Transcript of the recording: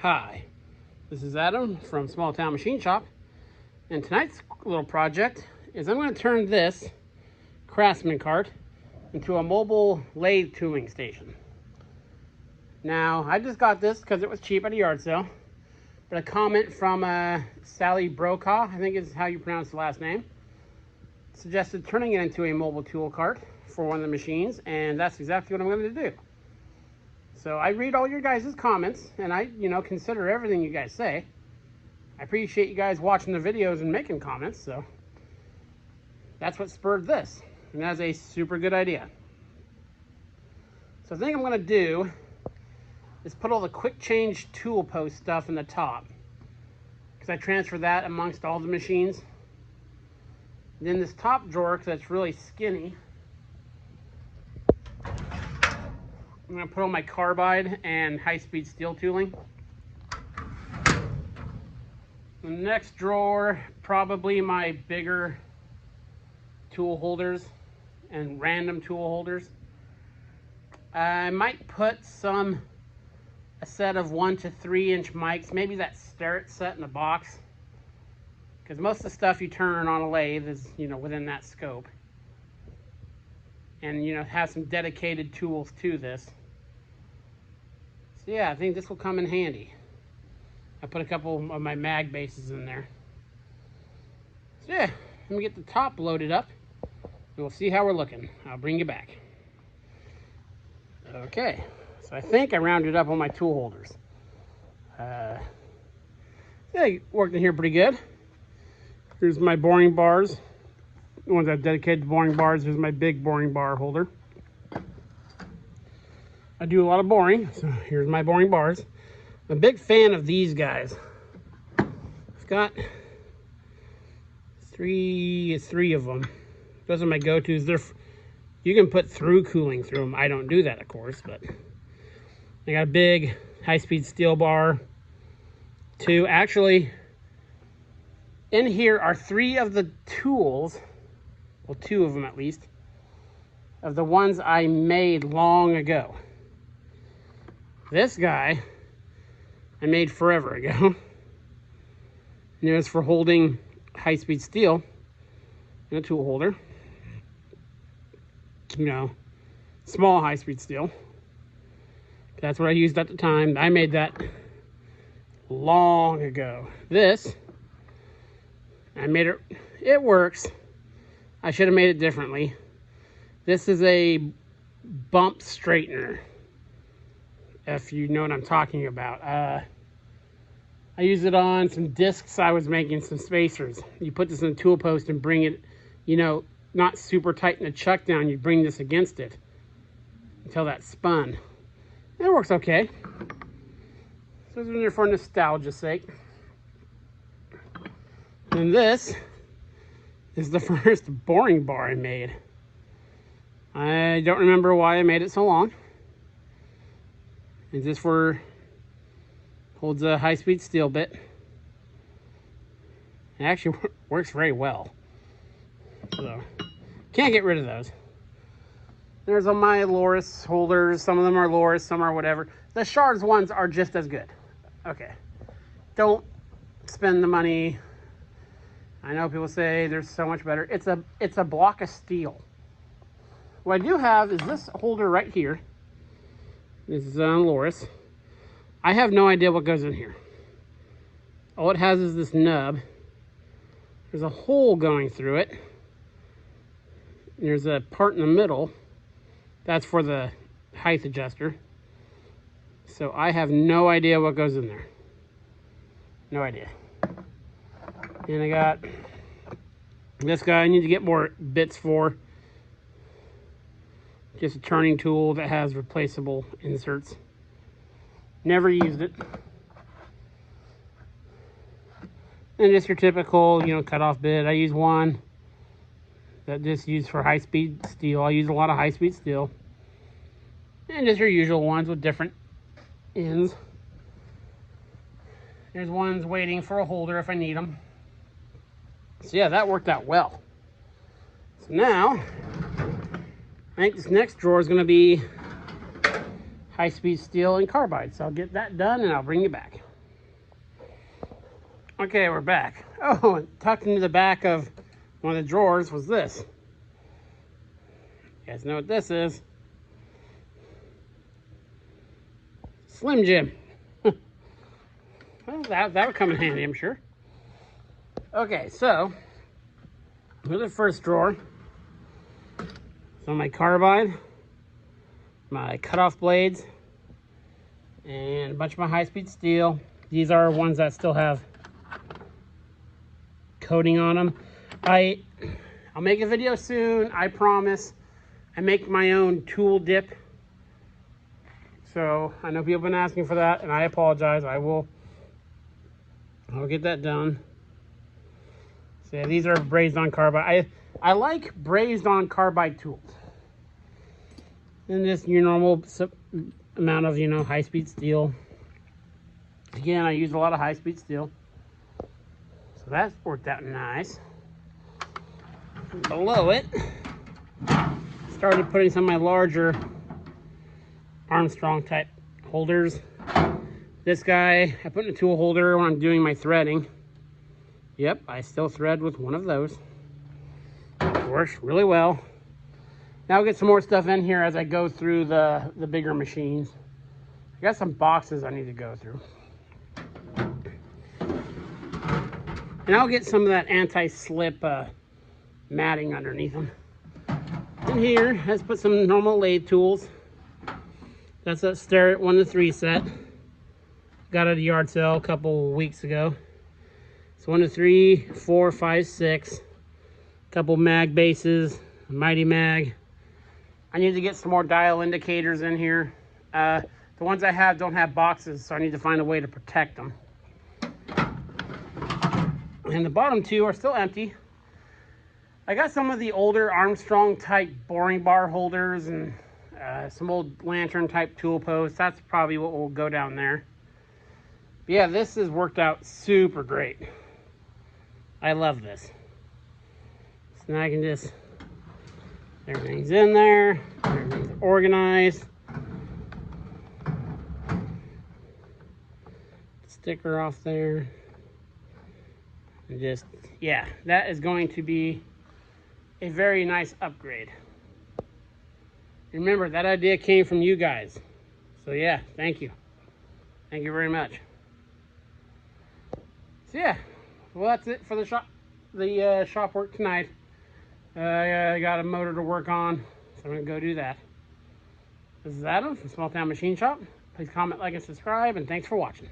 Hi, this is Adam from Small Town Machine Shop, and tonight's little project is I'm going to turn this Craftsman cart into a mobile lathe tooling station. Now, I just got this because it was cheap at a yard sale, but a comment from Sally Brokaw, I think is how you pronounce the last name, suggested turning it into a mobile tool cart for one of the machines, and that's exactly what I'm going to do. So I read all your guys' comments, and I, consider everything you guys say. I appreciate you guys watching the videos and making comments, so that's what spurred this. And that's a super good idea. So the thing I'm gonna do is put all the quick change tool post stuff in the top, because I transfer that amongst all the machines. And then this top drawer, because it's really skinny, I'm going to put on my carbide and high-speed steel tooling. The next drawer, probably my bigger tool holders and random tool holders. I might put a set of 1 to 3 inch mics, maybe that Starrett set in the box, because most of the stuff you turn on a lathe is, within that scope. And, have some dedicated tools to this. So yeah, I think this will come in handy. I put a couple of my mag bases in there. So yeah, let me get the top loaded up, and we'll see how we're looking. I'll bring you back. Okay, so I think I rounded up on my tool holders. Yeah, worked in here pretty good. Here's my boring bars. The ones I've dedicated to boring bars. Here's my big boring bar holder. I do a lot of boring, so here's my boring bars. I'm a big fan of these guys. I've got three of them. Those are my go-tos. You can put through cooling through them. I don't do that, of course, but I got a big high-speed steel bar. Actually, in here are 3 of the tools, well, 2 of them at least, of the ones I made long ago. This guy I made forever ago. And it's for holding high-speed steel in a tool holder. Small high-speed steel. That's what I used at the time. I made that long ago. This, I made it, it works. I should have made it differently. This is a bump straightener, if you know what I'm talking about. I use it on some discs I was making, some spacers. You put this in a tool post and bring it, not super tight in a chuck down. You bring this against it until that's spun. It works okay. So it's in there for nostalgia's sake. And this is the first boring bar I made. I don't remember why I made it so long. It's just holds a high-speed steel bit. It actually works very well. So, can't get rid of those. There's all my Loris holders. Some of them are Loris, some are whatever. The Shards ones are just as good. Okay. Don't spend the money. I know people say there's so much better. It's a block of steel. What I do have is this holder right here. This is on Loris. I have no idea what goes in here. All it has is this nub. There's a hole going through it. There's a part in the middle. That's for the height adjuster. So I have no idea what goes in there. No idea. And I got this guy I need to get more bits for. Just a turning tool that has replaceable inserts. Never used it. And just your typical, cutoff bit. I use one that just used for high-speed steel. I use a lot of high-speed steel. And just your usual ones with different ends. There's ones waiting for a holder if I need them. So yeah, that worked out well. So now, I think this next drawer is going to be high-speed steel and carbide. So I'll get that done and I'll bring you back. Okay, we're back. Oh, and tucked into the back of one of the drawers was this. You guys know what this is? Slim Jim. Well, that would come in handy, I'm sure. Okay, so here's the first drawer. So my Carbide, my Cutoff Blades, and a bunch of my high-speed steel. These are ones that still have coating on them. I'll make a video soon, I promise. I make my own tool dip. So I know people have been asking for that, and I apologize. I'll get that done. So yeah, these are brazed on carbide. I like brazed on carbide tools. And just your normal amount of, high-speed steel. Again, I use a lot of high-speed steel. So that's worked out nice. Below it, started putting some of my larger Armstrong type holders. This guy, I put in a tool holder when I'm doing my threading. Yep, I still thread with one of those. It works really well. Now I'll get some more stuff in here as I go through the bigger machines. I got some boxes I need to go through. And I'll get some of that anti-slip matting underneath them. In here, let's put some normal lathe tools. That's a Starrett 1-3 set. Got at a yard sale a couple weeks ago. It's 1-3, 4, 5, 6. Couple mag bases, a Mighty Mag. I need to get some more dial indicators in here. The ones I have don't have boxes, so I need to find a way to protect them. And the bottom two are still empty. I got some of the older Armstrong type boring bar holders and some old lantern type tool posts. That's probably what will go down there. But yeah, this has worked out super great. I love this. So now I can just, everything's in there, everything's organized. Sticker off there. And just, yeah, that is going to be a very nice upgrade. Remember, that idea came from you guys. So yeah, thank you. Thank you very much. So yeah, well that's it for the shop work tonight. I got a motor to work on, so I'm gonna go do that. This is Adam from Small Town Machine Shop. Please comment, like, and subscribe, and thanks for watching.